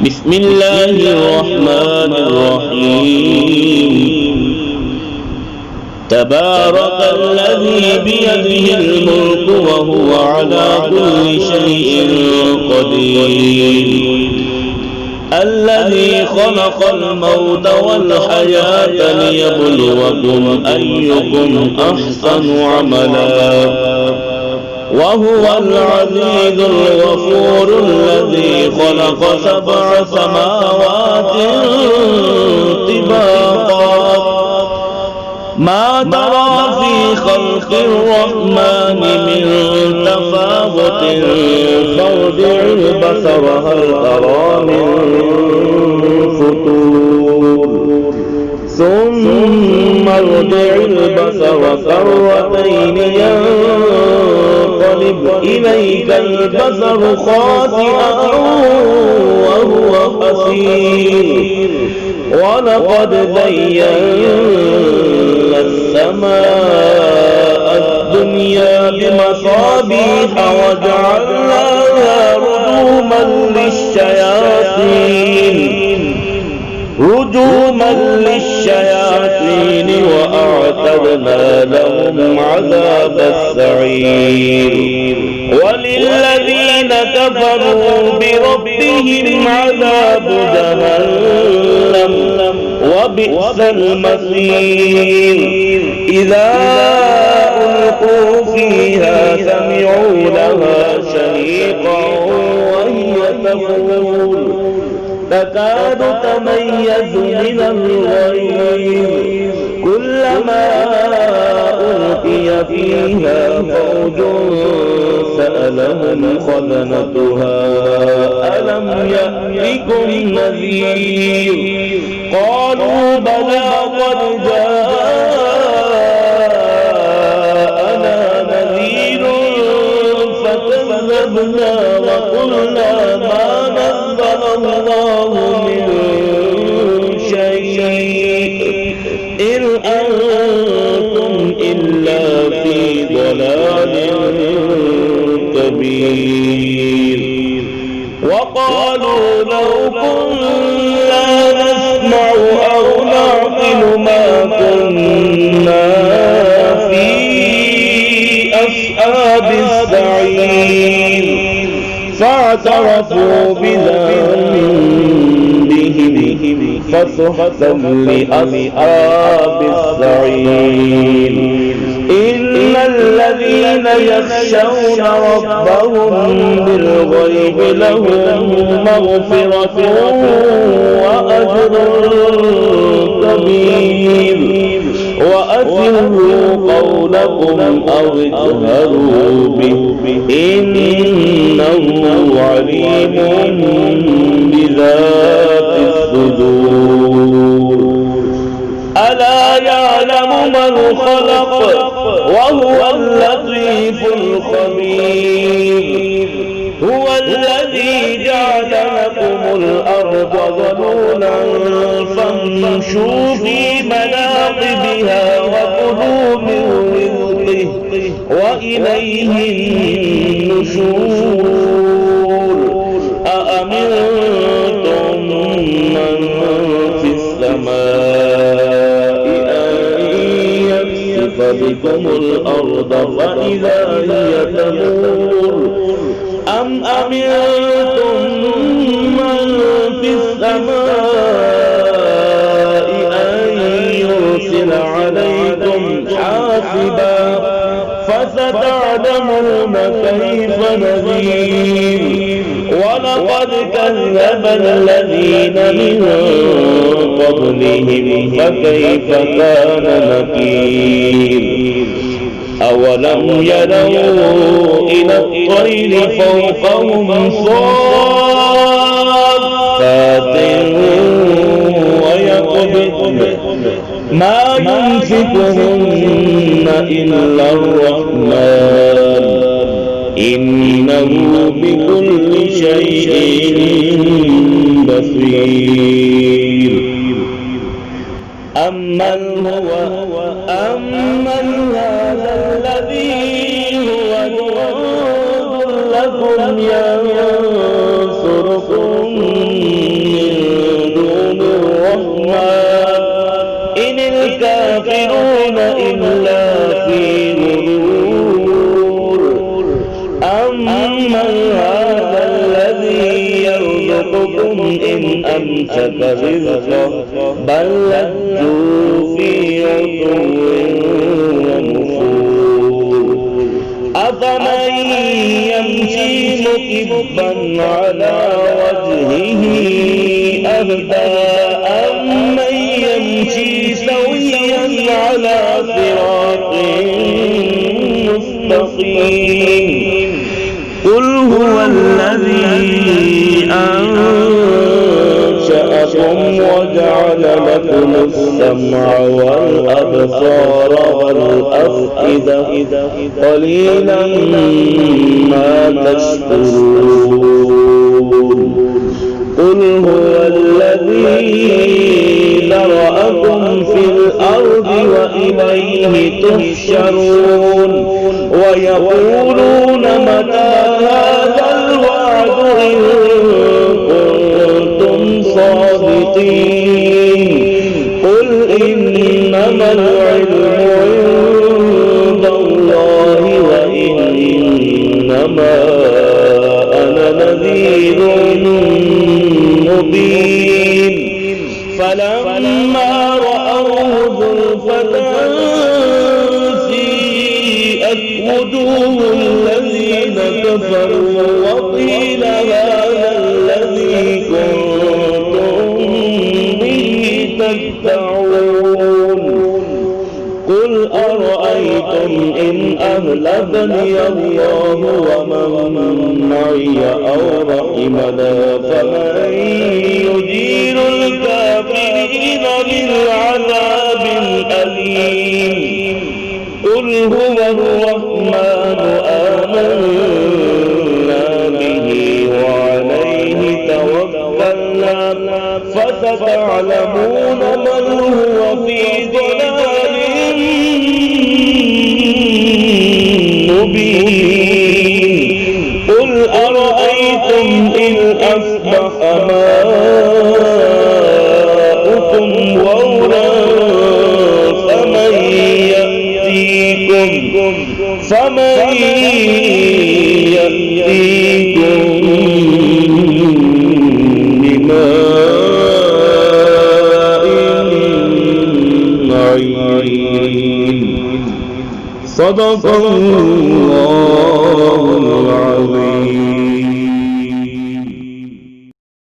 بسم الله الرحمن الرحيم. تبارك الذي بيده الملك وهو على كل شيء قدير. الذي خلق الموت والحياة ليبلوكم أيكم أحسن عملا وهو العزيز الغفور. الذي خلق 7 سماوات طباقا ما ترى في خلق الرحمن من تفاوت فارجع البصر هل ترى من فطور ثم ارجع البصر كرتين ينقلب إليك البصر خاسئا وهو حسير. ولقد زينا السماء الدنيا بمصابيح وجعلناها رجوما للشياطين وأعتدنا لهم عذاب السعير. وللذين كفروا بربهم عذاب جهنم وبئس المصير. إذا ألقوا فيها سمعوا لها شهيقا وهي تفور تكاد تميز من الغيظ كلما ألقي فيها فوج سألهم خزنتها ألم يأتكم نذير قالوا بلى قد جاءنا نذير فكذبنا وقلنا ما نزل الله من شيء إن أنتم إلا في ضلال كبير. وقالوا لو كنا نسمع أو نعقل ما كنا في أصحاب السعير فاعترفوا بذنبهم فسحقا لأصحاب السعير. إن الذين يخشون ربهم بالغيب لهم مغفرة وأجر كبير. وأسروا قولكم أو اجهروا به إنه عليم بذات الصدور. ألا يعلم من خلق وهو اللطيف الخبير. هو الذي جعل لكم الأرض ذلولا فامشوا في مناقبها وكلوا من رزقه وإليه النشور. أأمنتم من في السماء أن يخسف بكم الأرض فإذا هي تمور أم أمنتم من في السماء أن يرسل عليكم حاسبا فستعلمون كيف نذير. ولقد كذب الذين من قبلهم فكيف كان نكير. أولم يروا إلى الطير فوقهم صافات ويقبضن ما يمسكهن إلا الرحمن إنه بكل شيء بصير. أمن هذا الذي هو جند لكم ينصركم أمسك رزقه بل لجوا في عتو ونفور أفمن يمشي مكبا على وجهه أهدى أمن يمشي سويا على صراط مستقيم قل هو الذي أنشأكم وجعل لكم السمع والأبصار والأفئدة قليلا ما تشكرون قل هو الذي ذرأكم في الأرض وإليه تحشرون ويقولون متى هذا الوعد إن كنتم صادقين قل إنما العلم عند الله وإنما أنا نذير مبين فلما رأوه زلفة سيئت وجوه الذين كفروا وقيل هذا الذي كنتم به تدعون قل أرأيتم إن أهلكني الله ومن معي أو رحمنا فمن يجير الكافرين من عذاب أليم قل هو الرحمن آمنا به وعليه توكلنا فستعلمون من هو في ضلال مبين قل أرأيتم إن أصبح ماؤكم غورا فمن يأتيكم بماء معين صدق الله